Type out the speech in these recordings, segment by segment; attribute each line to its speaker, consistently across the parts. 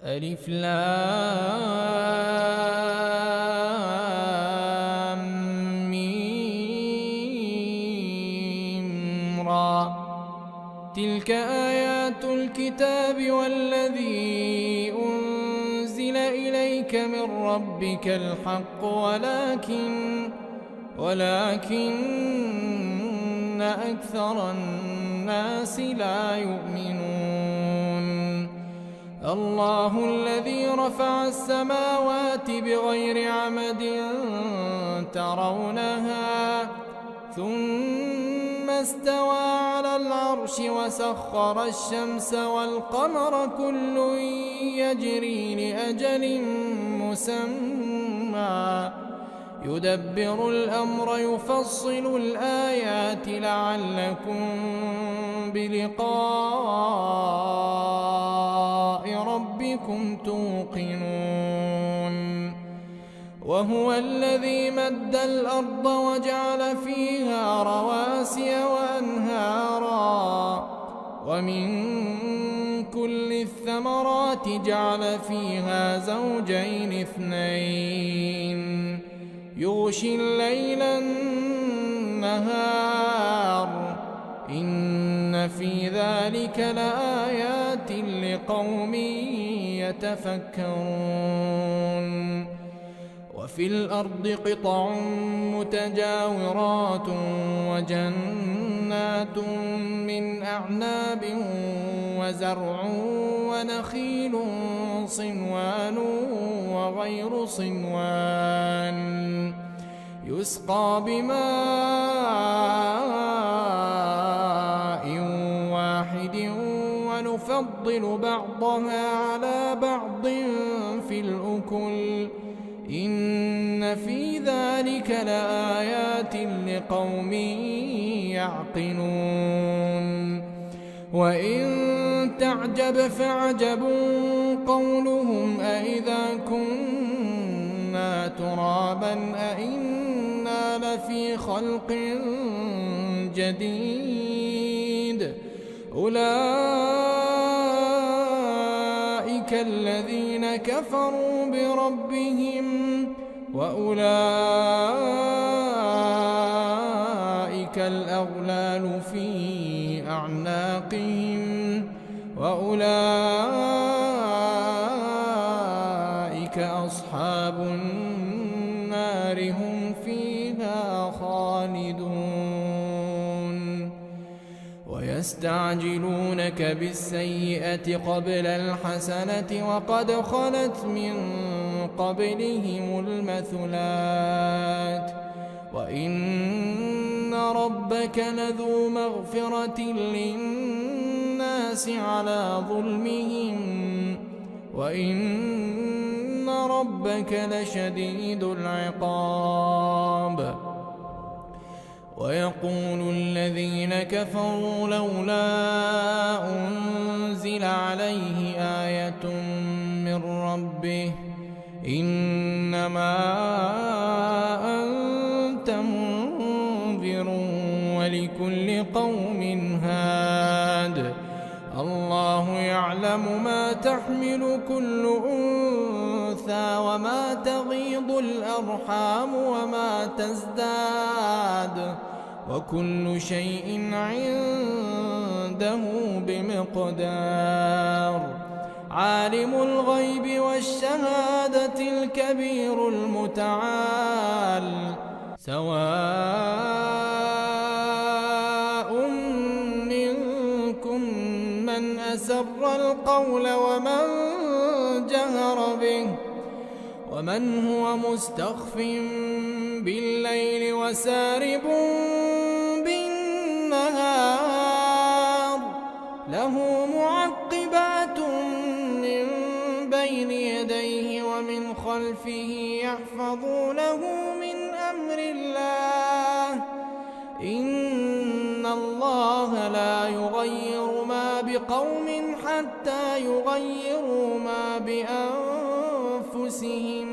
Speaker 1: ألف لام ميم را. تلك آيات الكتاب والذي أنزل إليك من ربك الحق ولكن أكثر الناس لا يؤمنون. الله الذي رفع السماوات بغير عمد ترونها ثم استوى على العرش وسخر الشمس والقمر كل يجري لأجل مسمى يدبر الأمر يفصل الآيات لعلكم بلقاء ربكم توقنون. وهو الذي مد الأرض وجعل فيها رواسي وأنهارا ومن كل الثمرات جعل فيها زوجين اثنين يغشي الليل النهار إن في ذلك لآيات لقوم يتفكرون. وفي الأرض قطع متجاورات وجنات من أعناب وزرع ونخيل صنوان وغير صنوان يسقى بماء واحد ونفضل بعضها على بعض في الأكل إن في ذلك لآيات لقوم يعقلون. وإن تعجب فعجب قولهم أإذا كنا ترابا أإنا لفي خلق جديد أولئك الذين كفروا بربهم وأولئك الأغلال في أعناقهم وأولئك أصحاب النار هم فيها خالدون. ويستعجلونك بالسيئة قبل الحسنة وقد خلت من قبلهم المثلات وإن ربك لذو مغفرة للناس على ظلمهم وإن ربك لشديد العقاب. ويقول الذين كفروا لولا أنزل عليه آية من ربه إنما أنت منذر ولكل قوم هاد الله يعلم ما تحمل كل أنثى وما تغيض الأرحام وما تزداد وكل شيء عنده بمقدار. عالم الغيب والشهادة الكبير المتعال سواء منكم من أسر القول ومن جهر به ومن هو مستخف بالليل وسارب بالنهار له معقبات من بين يديه ومن خلفه يحفظونه من أمر الله إن الله لا يغير ما بقوم حتى يغيروا ما بأنفسهم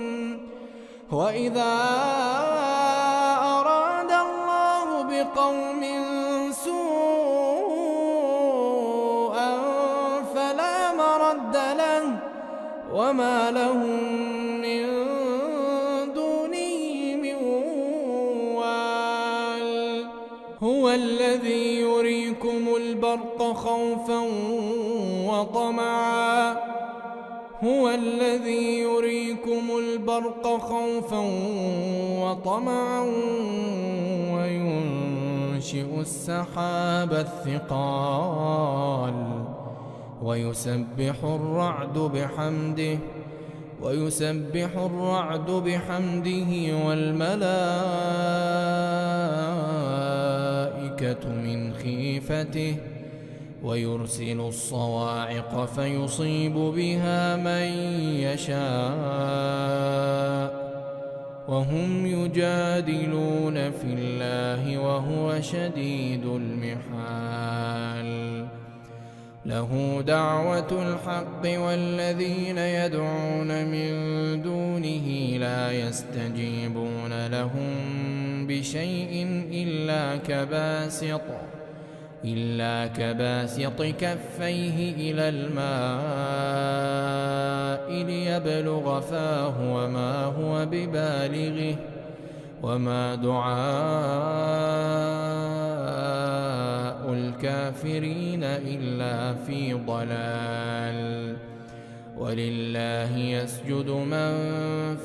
Speaker 1: وإذا أراد الله بقوم سوءا فلا مرد له وما لهم من دونه من وال. هو الذي يريكم البرق خوفا وطمعا هو الذي يريكم البرق خوفا وطمعا وينشئ السحاب الثقال ويسبح الرعد بحمده والملائكة من خيفته ويرسل الصواعق فيصيب بها من يشاء وهم يجادلون في الله وهو شديد المحال. له دعوة الحق والذين يدعون من دونه لا يستجيبون لهم بشيء إلا كباسط كفيه إلى الماء ليبلغ فاه وما هو ببالغه وما دعاء الكافرين إلا في ضلال. ولله يسجد من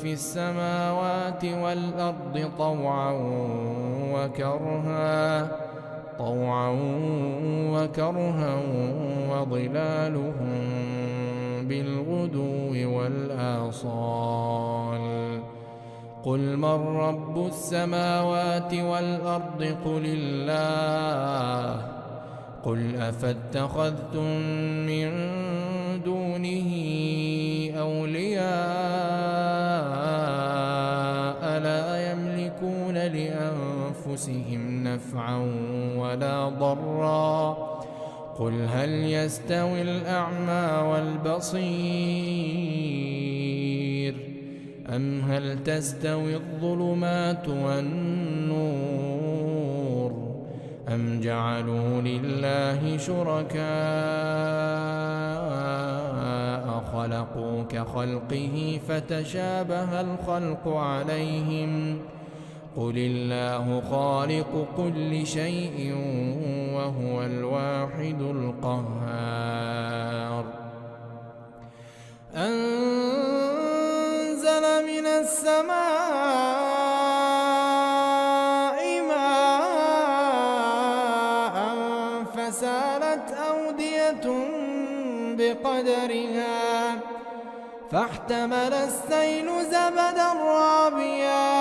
Speaker 1: في السماوات والأرض طوعا وكرها وظلالهم بالغدو والآصال. قل من رب السماوات والأرض قل الله. قل أفاتخذتم من دونه أولياء لا يملكون لأنفسهم نفعا ولا ضرا. قل هل يستوي الأعمى والبصير أم هل تستوي الظلمات والنور أم جعلوا لله شركاء خلقوا كخلقه فتشابه الخلق عليهم. قل الله خالق كل شيء وهو الواحد القهار. أنزل من السماء ماء فسالت أودية بقدرها فاحتمل السيل زبدا رابيا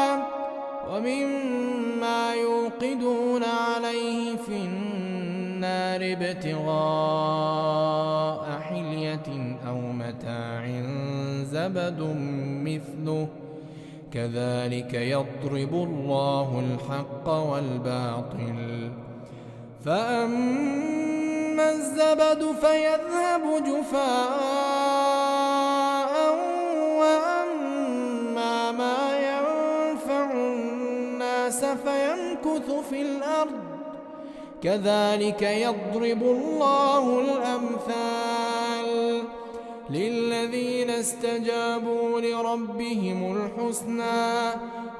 Speaker 1: ومما يوقدون عليه في النار ابتغاء حلية أو متاع زبد مثله كذلك يضرب الله الحق والباطل. فأما الزبد فيذهب جفاء وأما ما ينفع الناس فيمكث في الأرض كذلك يضرب الله الأمثال. للذين استجابوا لربهم الحسنى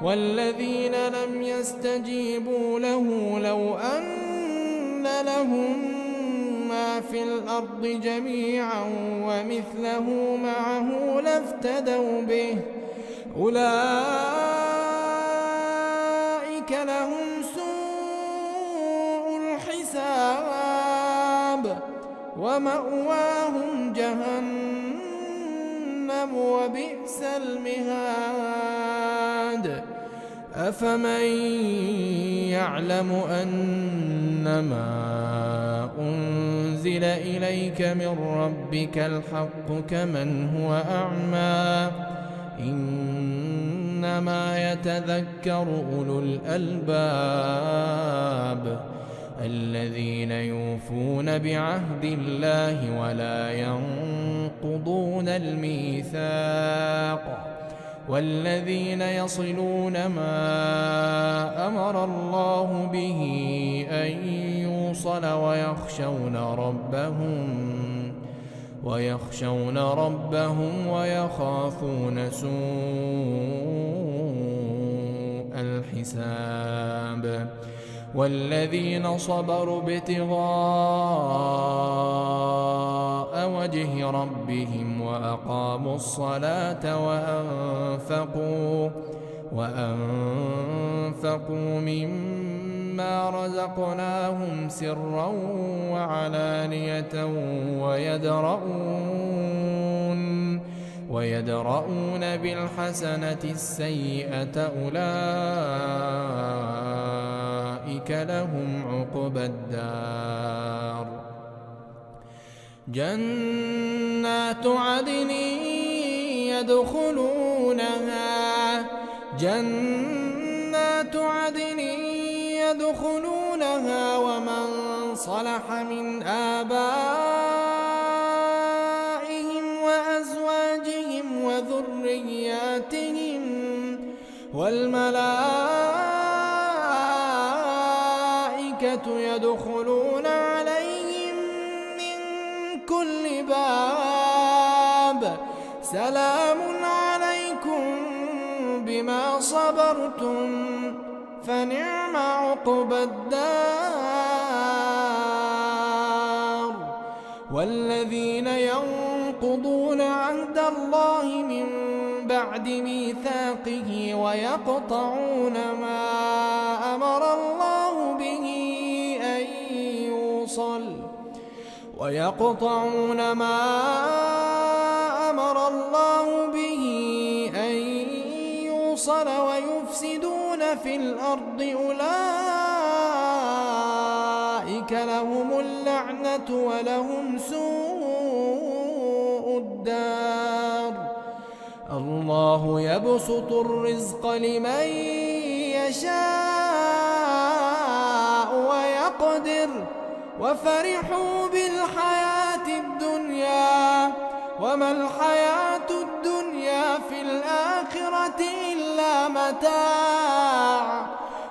Speaker 1: والذين لم يستجيبوا له لو أن لهم ما في الأرض جميعا ومثله معه لافتدوا به أولئك لهم سوء الحساب ومأواهم جهنم وبئس المهاد. أفمن يعلم أنما أنزل إليك من ربك الحق كمن هو أعمى إنما يتذكر أولو الألباب الذين يوفون بعهد الله ولا ينقضون الميثاق والذين يصلون ما أمر الله به ويخشون ربهم ويخافون سوء الحساب والذين صبروا ابتغاء وجه ربهم وأقاموا الصلاة وأنفقوا مما رزقناهم سرا وعلانية ويدرؤون بالحسنة السيئة أولئك لهم عقبى الدار جنات عدن يدخلونها ومن صلح من آبائهم وأزواجهم وذرياتهم والملائكة يدخلون عليهم من كل باب سلام عليكم بما صبرتم فنعم عقبى الدار والذين ينقضون عهد الله من بعد ميثاقه ويقطعون ما أمر الله به أن يوصل ويفسدون في الأرض أولئك لهم اللعنة ولهم سوء الدار الله يبسط الرزق لمن يشاء ويقدر وفرحوا بالحياة الدنيا وما الحياة الدنيا في الآخرة إلا متاع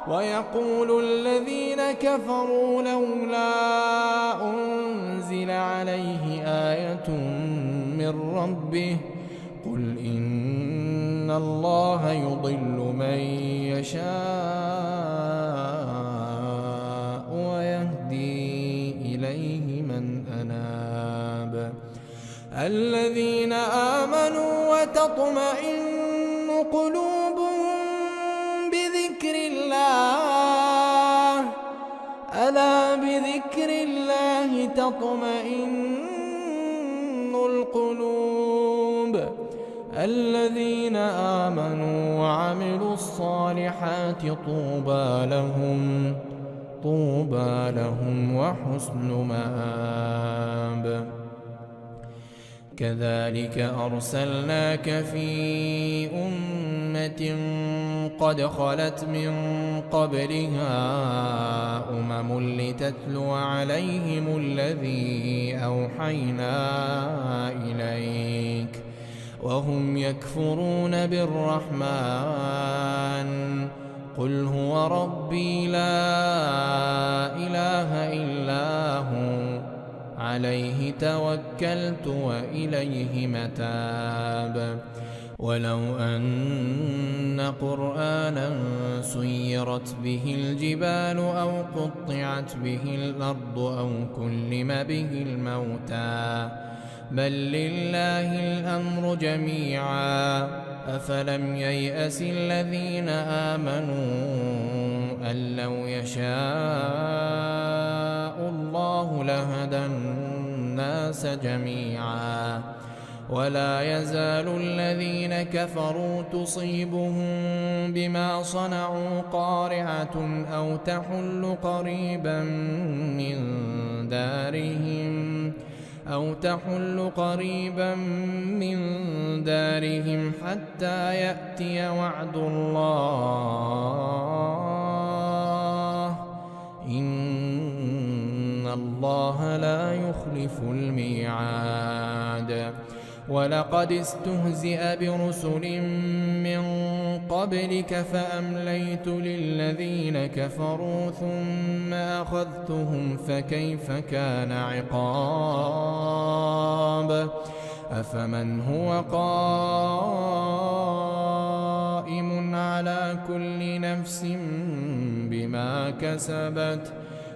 Speaker 1: ويقول الذين كفروا لولا أنزل عليه آية من ربه قل إن الله يضل من يشاء ويهدي إليه من أناب الذين آمنوا وتطمئن قلوبهم بذكر الله ألا بذكر الله تطمئن القلوب الذين آمنوا وعملوا الصالحات طوبى لهم وحسن مآب كذلك أرسلناك في أمة قد خلت من قبلها لتتلو عليهم الذي أوحينا إليك وهم يكفرون بالرحمن قل هو ربي لا إله إلا هو عليه توكلت وإليه متاب ولو أن قرآنا سيرت به الجبال أو قطعت به الأرض أو كلم به الموتى بل لله الأمر جميعا أفلم ييأس الذين آمنوا أن لو يشاء الله لهدى الناس جميعا ولا يزال الذين كفروا تصيبهم بما صنعوا قارعة أو تحل قريبا من دارهم حتى يأتي وعد الله إن الله لا يخلف الميعاد ولقد استهزئ برسل من قبلك فأمليت للذين كفروا ثم أخذتهم فكيف كان عقاب أفمن هو قائم على كل نفس بما كسبت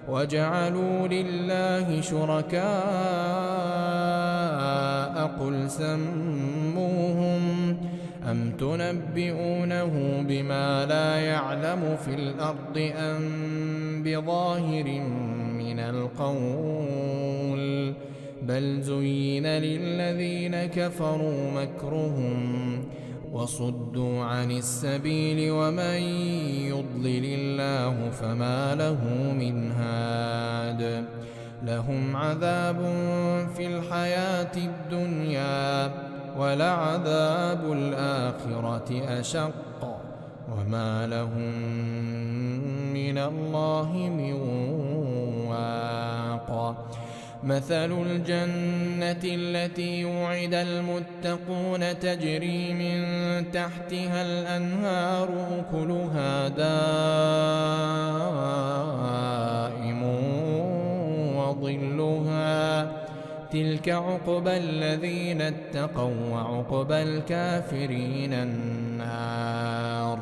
Speaker 1: وجعلوا لله شركاء قل سموهم أم تنبئونه بما لا يعلم في الأرض أم بظاهر من القول بل زين للذين كفروا مكرهم وصدوا عن السبيل ومن يضلل الله فما له من هاد لهم عذاب في الحياة الدنيا ولعذاب الآخرة أشق وما لهم من الله من واق مثل الجنة التي وعد المتقون تجري من تحتها الأنهار أكلها دائم وظلها تلك عقبى الذين اتقوا وعقبى الكافرين النار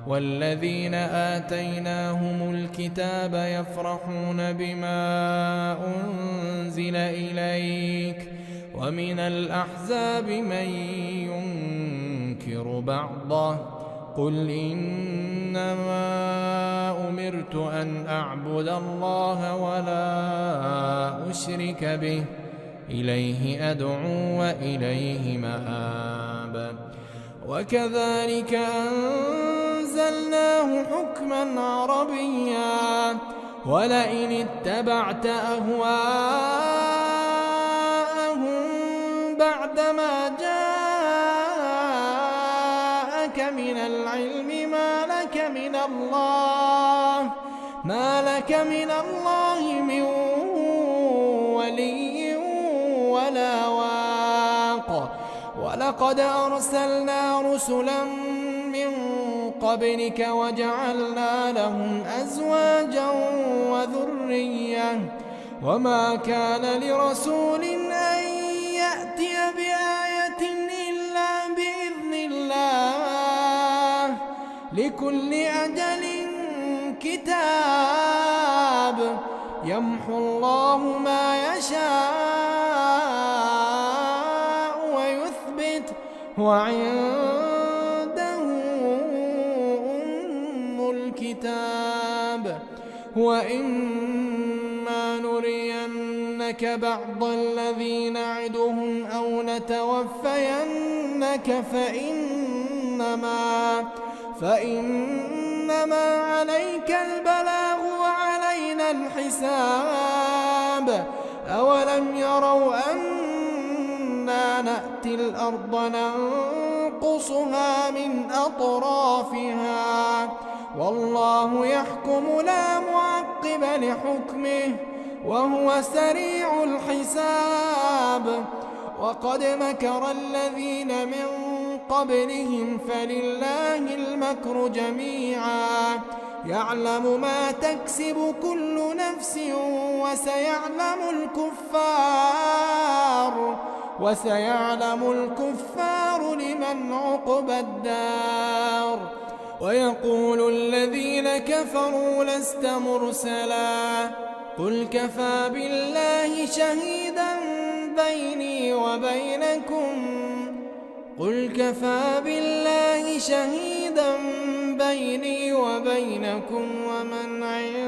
Speaker 1: والذين آتيناهم الكتاب يفرحون بما أنزل إليك ومن الأحزاب من ينكر بعضه قل إنما أمرت أن أعبد الله ولا أشرك به إليه أدعو وإليه مآب وكذلك أنزلناه حكما عربيا ولئن اتبعت أهواءهم بعدما جاءك من العلم ما لك من الله من ولي ولا واق ولقد أرسلنا رسلا من قبلك وجعلنا لهم أزواجا وذرية وما كان لرسول أن يأتي بآية إلا بإذن الله لكل أجل كتاب يمحو الله ما يشاء ويثبت وعنده أم الكتاب وإما نرينك بعض الذي نعدهم أو نتوفينك فإنما عليك البلاغ وعلينا الحساب أولم يروا أنا نأتي الأرض ننقصها من أطرافها والله يحكم لا معقب لحكمه وهو سريع الحساب وقد مكر الذين من قبلهم فلله المكر جميعا يعلم ما تكسب كل نفس وسيعلم الكفار لمن عقبى الدار ويقول الذين كفروا لست مرسلا قل كفى بالله شهيدا بيني وبينكم ومن عنده